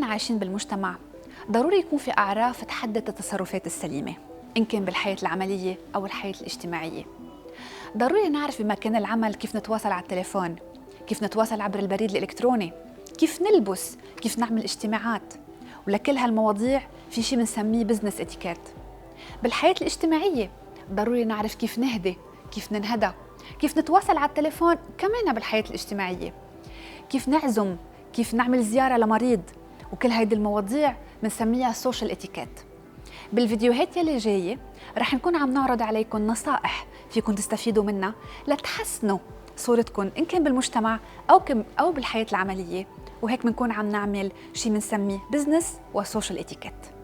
عايشين بالمجتمع ضروري يكون في أعراف تحدد التصرفات السليمة، إن كان بالحياة العملية أو الحياة الاجتماعية. ضروري نعرف بمكان العمل كيف نتواصل على التليفون، كيف نتواصل عبر البريد الإلكتروني، كيف نلبس، كيف نعمل اجتماعات. ولكل هالمواضيع في شيء بنسميه بزنس اتيكيت. بالحياة الاجتماعية ضروري نعرف كيف نهدي، كيف ننهدى، كيف نتواصل على التليفون كمان بالحياة الاجتماعية، كيف نعزم، كيف نعمل زيارة لمريض. وكل هيدي المواضيع بنسميها سوشيال اتيكيت. بالفيديوهات يلي جاية رح نكون عم نعرض عليكم نصائح فيكم تستفيدوا منها لتحسنوا صورتكم إن كان بالمجتمع أو بالحياة العملية، وهيك بنكون عم نعمل شيء بنسميه بزنس وسوشيال اتيكيت.